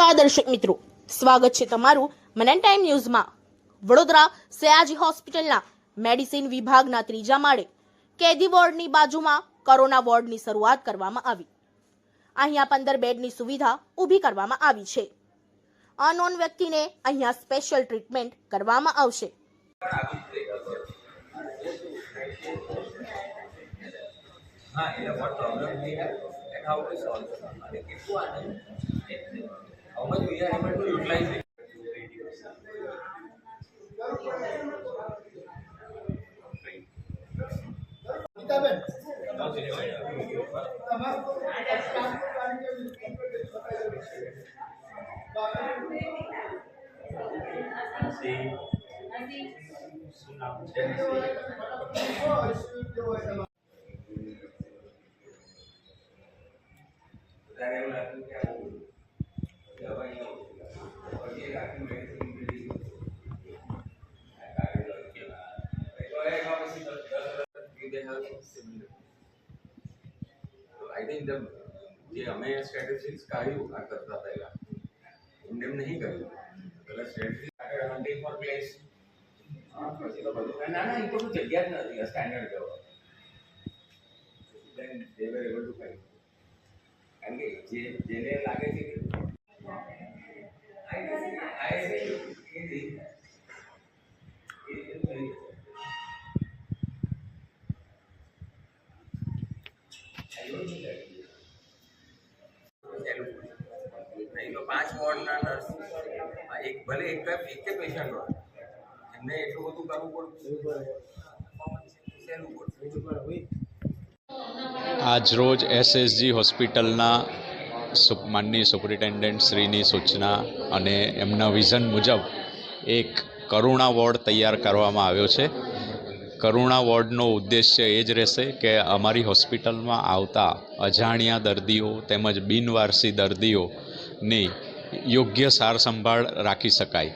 નમસ્કાર દર્શક મિત્રો, સ્વાગત છે તમારું મનન ટાઈમ ન્યૂઝમાં। વડોદરા સયાજી હોસ્પિટલના મેડિસિન વિભાગના ત્રીજા માળે કેદી વોર્ડની બાજુમાં કોરોના વોર્ડની શરૂઆત કરવામાં આવી। અહીંયા 15 બેડની સુવિધા ઊભી કરવામાં આવી છે। અનનોન વ્યક્તિને અહીંયા સ્પેશિયલ ટ્રીટમેન્ટ કરવામાં આવશે। हाँ, what problem we have and how to solve it. How much we are able to utilize it. I think જે અમે સ્ટ્રેટેજીસ કાઢ્યું આ કરતા પહેલા એમને નહીં કર્યું પેલા સ્ટ્રેટેજી હન્ટિંગ ફોર પ્લેસ પછી તો બધું ના ના એ તો જગ્યા જ નથી સ્ટેન્ડર્ડ જવા then they were able to find કારણ કે જેને લાગે છે કે તો 5 વોર્ડના નર્સ એક ભલે એક પેશન્ટ હોય એમને એટલું બધું કરવું પડે। આજરોજ એસએસજી હોસ્પિટલના માનનીય સુપરિન્ટેન્ડન્ટ શ્રીની સૂચના અને એમના વિઝન મુજબ એક કરુણા વોર્ડ તૈયાર કરવામાં આવ્યો છે। કરુણા વોર્ડનો ઉદ્દેશ્ય એ જ રહેશે કે અમારી હોસ્પિટલમાં આવતા અજાણ્યા દર્દીઓ તેમજ બિનવારસી દર્દીઓની યોગ્ય સાર સંભાળ રાખી શકાય।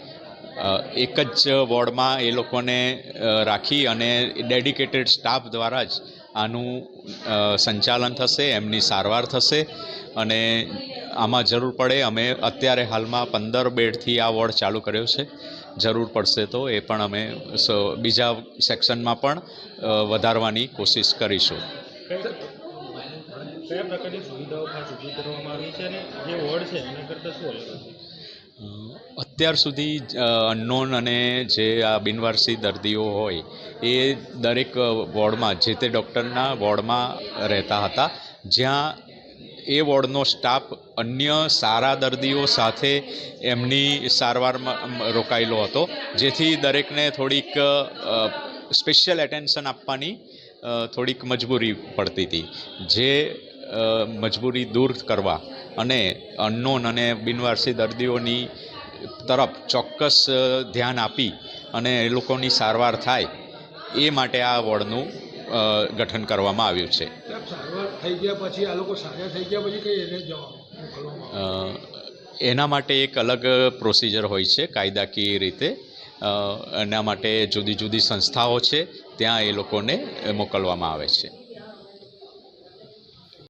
એક જ વોર્ડમાં એ લોકોને રાખી અને ડેડિકેટેડ સ્ટાફ દ્વારા જ આનું સંચાલન થશે, એમની સારવાર થશે અને આમાં જરૂર પડે અમે અત્યારે હાલમાં 15 બેડથી આ વોર્ડ ચાલુ કર્યો છે। જરૂર પડશે તો એ પણ અમે બીજા સેક્શનમાં પણ વધારવાની કોશિશ કરીશું। કયા પ્રકારની સુવિધાઓ ખાસ ઊભી કરવામાં આવી છે અને જે વોર્ડ છે એના કરતાં શું અલગ છે? અત્યાર સુધી અનનોન અને જે આ બિનવારસી દર્દીઓ હોય એ દરેક વોર્ડમાં જે તે ડૉક્ટરના વોર્ડમાં રહેતા હતા, જ્યાં એ વોર્ડનો સ્ટાફ અન્ય સારા દર્દીઓ સાથે એમની સારવારમાં રોકાયેલો હતો, જેથી દરેકને થોડીક સ્પેશિયલ એટેન્શન આપવાની થોડીક મજબૂરી પડતી હતી। જે મજબૂરી દૂર કરવા અને અનનોન અને બિનવારસી દર્દીઓની તરફ ચોક્કસ ધ્યાન આપી અને એ લોકોની સારવાર થાય એ માટે આ વોર્ડનું ગઠન કરવામાં આવ્યું છે। સારવાર થઈ ગયા પછી આ લોકો સાજા થઈ ગયા પછી કઈ રીતે મોકલવામાં? એના માટે એક અલગ પ્રોસિજર હોય છે કાયદાકીય રીતે। એના માટે જુદી જુદી સંસ્થાઓ છે, ત્યાં એ લોકોને મોકલવામાં આવે છે।